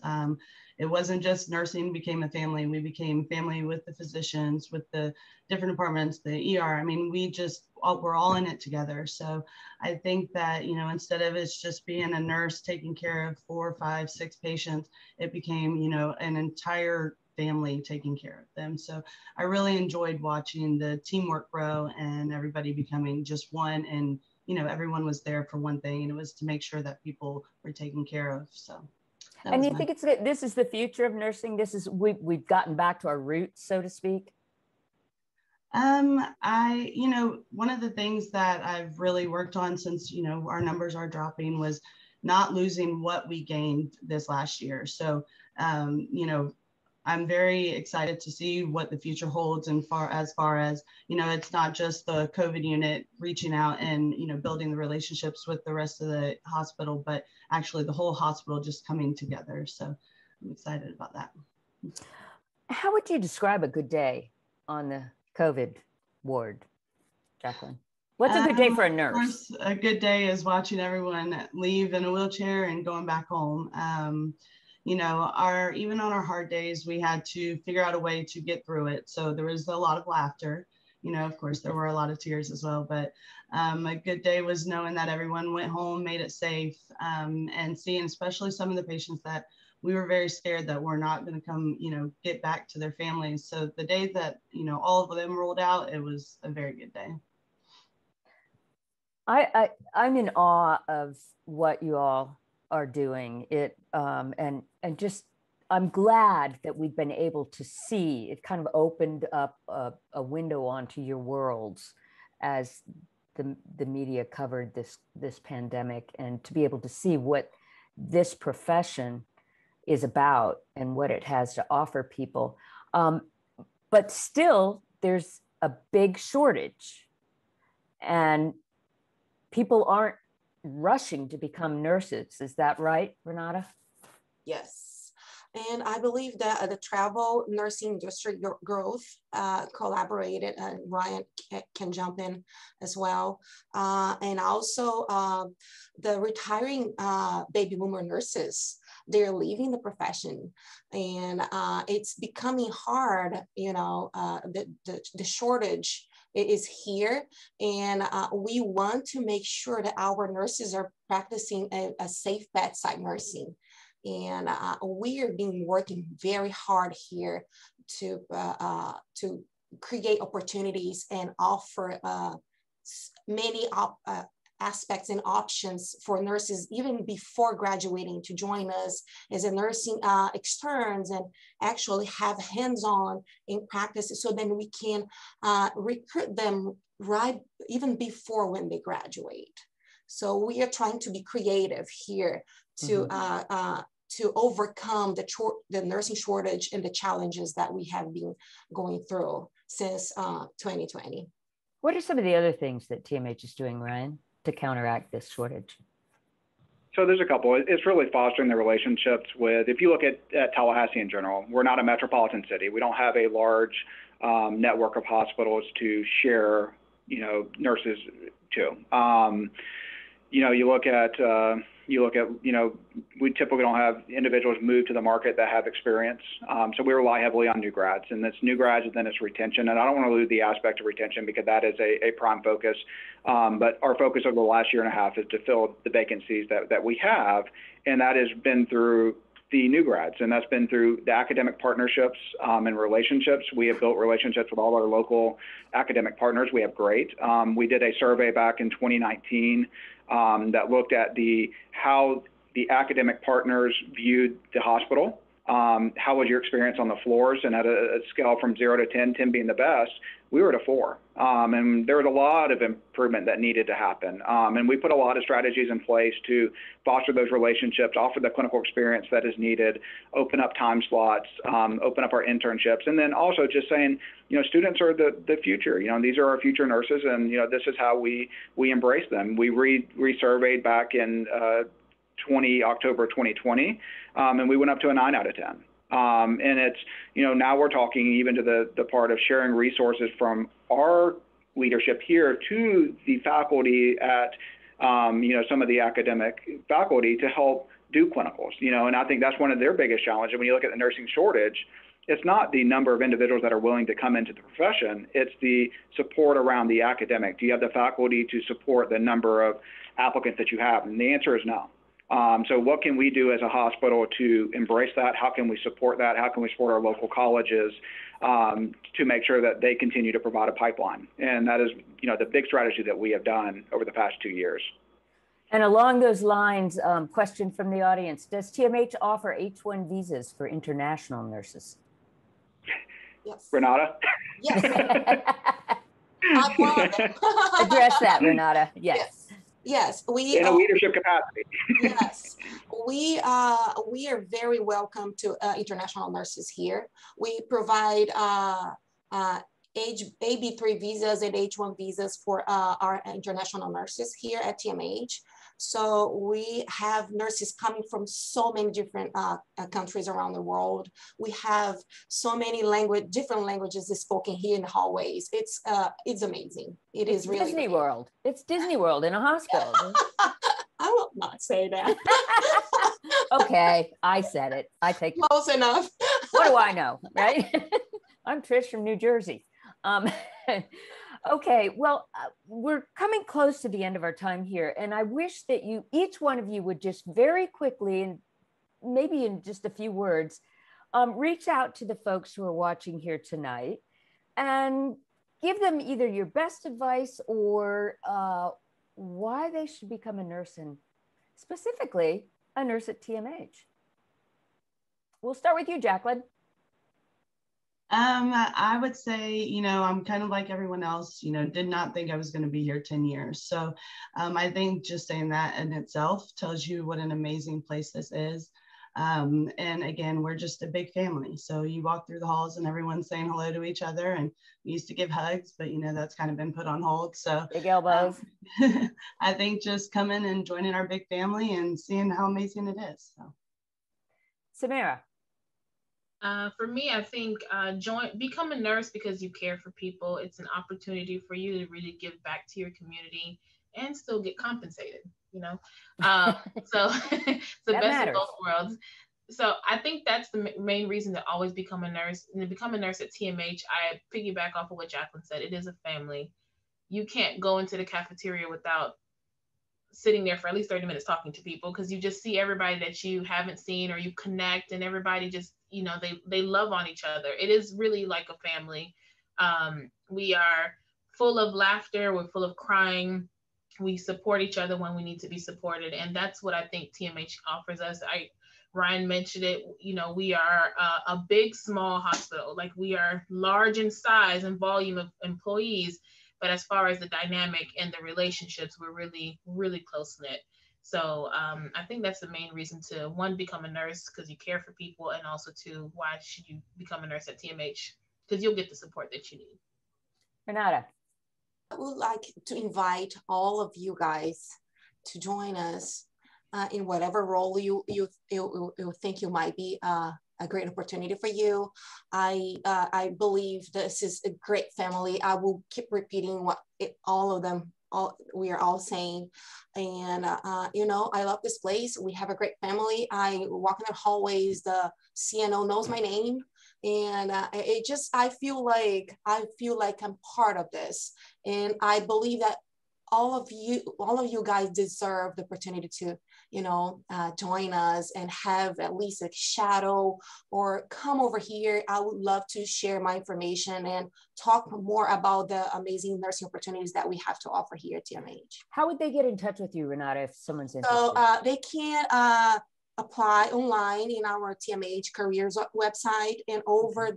S3: It wasn't just nursing became a family. We became family with the physicians, with the different departments, the ER. I mean, we're all in it together. So I think that, instead of it's just being a nurse taking care of 4, 5, 6 patients, it became, an entire family taking care of them. So I really enjoyed watching the teamwork grow and everybody becoming just one, and everyone was there for one thing, and it was to make sure that people were taken care of. So
S1: and you think this is the future of nursing? We've gotten back to our roots, so to speak?
S3: One of the things that I've really worked on since our numbers are dropping was not losing what we gained this last year. So I'm very excited to see what the future holds, and as far as, it's not just the COVID unit reaching out and, building the relationships with the rest of the hospital, but actually the whole hospital just coming together. So I'm excited about that.
S1: How would you describe a good day on the COVID ward, Jacqueline? What's a good day for a nurse?
S3: Of course, a good day is watching everyone leave in a wheelchair and going back home. Even on our hard days, we had to figure out a way to get through it. So there was a lot of laughter. Of course, there were a lot of tears as well. But a good day was knowing that everyone went home, made it safe, and seeing especially some of the patients that we were very scared that we're not going to come, get back to their families. So the day that, all of them rolled out, it was a very good day.
S1: I'm in awe of what you all are doing it, and just I'm glad that we've been able to see it. Kind of opened up a window onto your worlds as the media covered this pandemic, and to be able to see what this profession is about and what it has to offer people. But still, there's a big shortage, and people aren't rushing to become nurses. Is that right, Renata?
S5: Yes. And I believe that the travel nursing industry growth collaborated, and Ryan can jump in as well. And also the retiring baby boomer nurses, they're leaving the profession, and it's becoming hard, the shortage is here, and we want to make sure that our nurses are practicing a safe bedside nursing. And we are working very hard here to create opportunities and offer many aspects and options for nurses even before graduating to join us as a nursing externs and actually have hands-on in practice, so then we can recruit them right even before when they graduate. So we are trying to be creative here to to overcome the nursing shortage and the challenges that we have been going through since 2020.
S1: What are some of the other things that TMH is doing, Ryan, to counteract this shortage?
S2: So there's a couple. It's really fostering the relationships with, if you look at Tallahassee in general, we're not a metropolitan city. We don't have a large network of hospitals to share, nurses to. You look at, we typically don't have individuals move to the market that have experience. So we rely heavily on new grads, and it's new grads and then it's retention. And I don't want to lose the aspect of retention because that is a prime focus. But our focus over the last year and a half is to fill the vacancies that we have. And that has been through the new grads, and that's been through the academic partnerships and relationships. We have built relationships with all our local academic partners. We have great. We did a survey back in 2019 that looked at how the academic partners viewed the hospital. How was your experience on the floors? And at a scale from 0 to 10, 10 being the best, we were at a 4. And there was a lot of improvement that needed to happen. And we put a lot of strategies in place to foster those relationships, offer the clinical experience that is needed, open up time slots, open up our internships, and then also just saying, students are the future. These are our future nurses, and this is how we embrace them. We resurveyed back in October 2020, and we went up to a 9 out of 10. And it's, now we're talking even to the part of sharing resources from our leadership here to the faculty at, some of the academic faculty to help do clinicals, and I think that's one of their biggest challenges. When you look at the nursing shortage, it's not the number of individuals that are willing to come into the profession, it's the support around the academic. Do you have the faculty to support the number of applicants that you have? And the answer is no. So what can we do as a hospital to embrace that? How can we support that? How can we support our local colleges to make sure that they continue to provide a pipeline? And that is, the big strategy that we have done over the past 2 years.
S1: And along those lines, question from the audience, does TMH offer H-1 visas for international nurses?
S5: Yes.
S2: Renata?
S5: Yes.
S1: Address that, Renata. Yes.
S5: Yes, we
S2: in a leadership capacity.
S5: Yes, we are very welcome to international nurses here. We provide AB3 visas and H1 visas for our international nurses here at TMH. So we have nurses coming from so many different countries around the world. We have so many different languages spoken here in the hallways. It's amazing. It is really
S1: Disney
S5: great.
S1: World. It's Disney World in a hospital.
S5: I will not say that.
S1: Okay, I said it. I take it.
S5: Close enough.
S1: What do I know, right? I'm Trish from New Jersey. Okay, well, we're coming close to the end of our time here, and I wish that each one of you would just very quickly, and maybe in just a few words, reach out to the folks who are watching here tonight and give them either your best advice or why they should become a nurse, and specifically a nurse at TMH. We'll start with you, Jacqueline.
S3: I would say, I'm kind of like everyone else, did not think I was going to be here 10 years. So I think just saying that in itself tells you what an amazing place this is. And again, we're just a big family. So you walk through the halls and everyone's saying hello to each other, and we used to give hugs, but that's kind of been put on hold. So
S1: big elbows.
S3: I think just coming and joining our big family and seeing how amazing it is. So.
S1: Samara.
S4: For me, I think become a nurse because you care for people. It's an opportunity for you to really give back to your community and still get compensated, So it's the best of both worlds. So I think that's the main reason to always become a nurse. And to become a nurse at TMH, I piggyback off of what Jacqueline said. It is a family. You can't go into the cafeteria without sitting there for at least 30 minutes talking to people, because you just see everybody that you haven't seen, or you connect, and everybody just, they love on each other. It is really like a family. We are full of laughter. We're full of crying. We support each other when we need to be supported. And that's what I think TMH offers us. Ryan mentioned it, you know, we are a big, small hospital. Like, we are large in size and volume of employees, but as far as the dynamic and the relationships, we're really, really close knit. So I think that's the main reason to, one, become a nurse, because you care for people, and also two, why should you become a nurse at TMH? Because you'll get the support that you need.
S1: Renata.
S5: I would like to invite all of you guys to join us in whatever role you think you might be a great opportunity for you. I believe this is a great family. I will keep repeating what we are all saying. And, you know, I love this place. We have a great family. I walk in the hallways, the CNO knows my name. And I feel like I'm part of this. And I believe that all of you guys deserve the opportunity to, you know, join us and have at least a shadow or come over here. I would love to share my information and talk more about the amazing nursing opportunities that we have to offer here at TMH.
S1: How would they get in touch with you, Renata, if someone's interested?
S5: So they can apply online in our TMH careers website, and over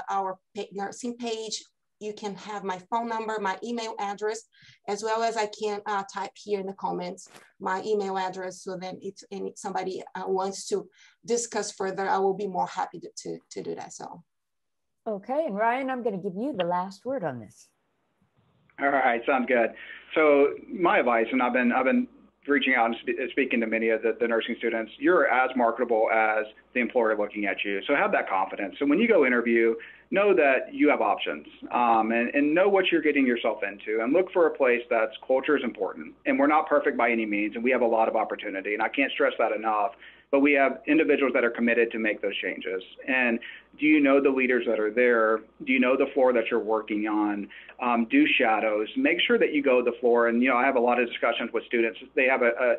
S5: our nursing page, you can have my phone number, my email address, as well as I can type here in the comments my email address. So then if somebody wants to discuss further, I will be more happy to do that. So.
S1: Okay, and Ryan, I'm going to give you the last word on this.
S2: All right, sounds good. So my advice, and I've been reaching out and speaking to many of the nursing students, you're as marketable as the employer looking at you. So have that confidence. So when you go interview, know that you have options, and know what you're getting yourself into, and look for a place that's culture is important. And we're not perfect by any means, and we have a lot of opportunity, and I can't stress that enough. But we have individuals that are committed to make those changes. And do you know the leaders that are there? Do you know the floor that you're working on? Do shadows. Make sure that you go to the floor. And, you know, I have a lot of discussions with students. They have a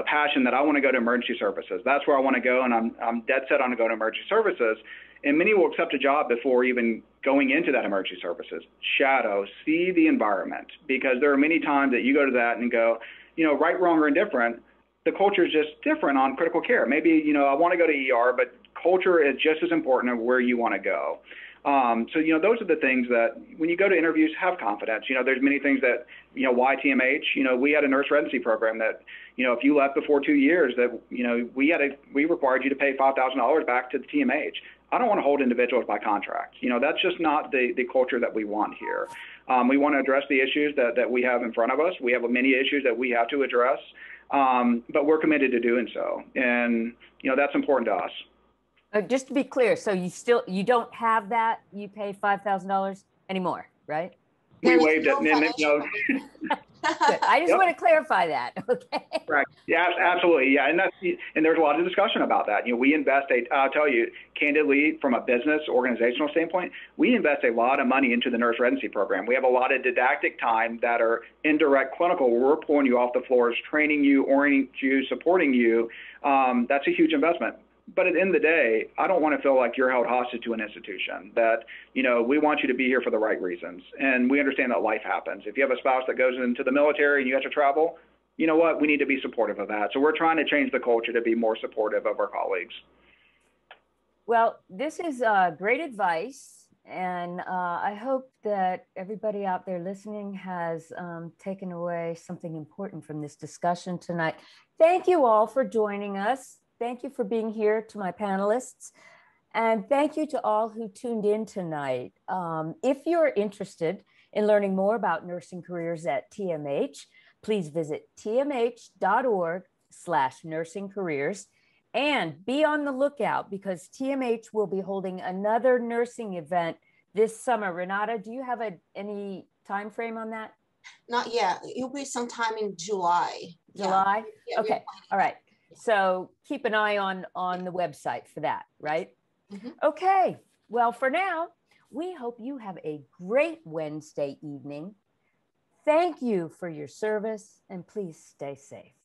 S2: passion that I want to go to emergency services. That's where I want to go, and I'm dead set on to go to emergency services. And many will accept a job before even going into that emergency services. Shadow, see the environment, because there are many times that you go to that and go, you know, right, wrong, or indifferent. The culture is just different on critical care. Maybe, you know, I want to go to ER, but culture is just as important of where you want to go. So, you know, those are the things that when you go to interviews, have confidence. You know, there's many things that, you know, why TMH? You know, we had a nurse residency program that, you know, if you left before 2 years, that, you know, we required you to pay $5,000 back to the TMH. I don't want to hold individuals by contract. You know, that's just not the culture that we want here. We want to address the issues that we have in front of us. We have many issues that we have to address. But we're committed to doing so. And, you know, that's important to us.
S1: Just to be clear, so you don't have that, you pay $5,000 anymore, right?
S2: We waived it. And, you know,
S1: good. I just want to clarify that. Okay.
S2: Right. Yeah, absolutely. Yeah. And there's a lot of discussion about that. You know, we invest I'll tell you candidly, from a business organizational standpoint, we invest a lot of money into the nurse residency program. We have a lot of didactic time that are indirect clinical, where we're pulling you off the floors, training you, orienting you, supporting you. That's a huge investment. But at the end of the day, I don't want to feel like you're held hostage to an institution. That, you know, we want you to be here for the right reasons. And we understand that life happens. If you have a spouse that goes into the military and you have to travel, you know what, we need to be supportive of that. So we're trying to change the culture to be more supportive of our colleagues.
S1: Well, this is great advice. And I hope that everybody out there listening has taken away something important from this discussion tonight. Thank you all for joining us. Thank you for being here, to my panelists. And thank you to all who tuned in tonight. If you're interested in learning more about nursing careers at TMH, please visit tmh.org/nursing careers, and be on the lookout, because TMH will be holding another nursing event this summer. Renata, do you have any time frame on that?
S5: Not yet. It'll be sometime in July.
S1: July?
S5: Yeah,
S1: okay. All right. So keep an eye on the website for that, right? Mm-hmm. Okay. Well, for now, we hope you have a great Wednesday evening. Thank you for your service, and please stay safe.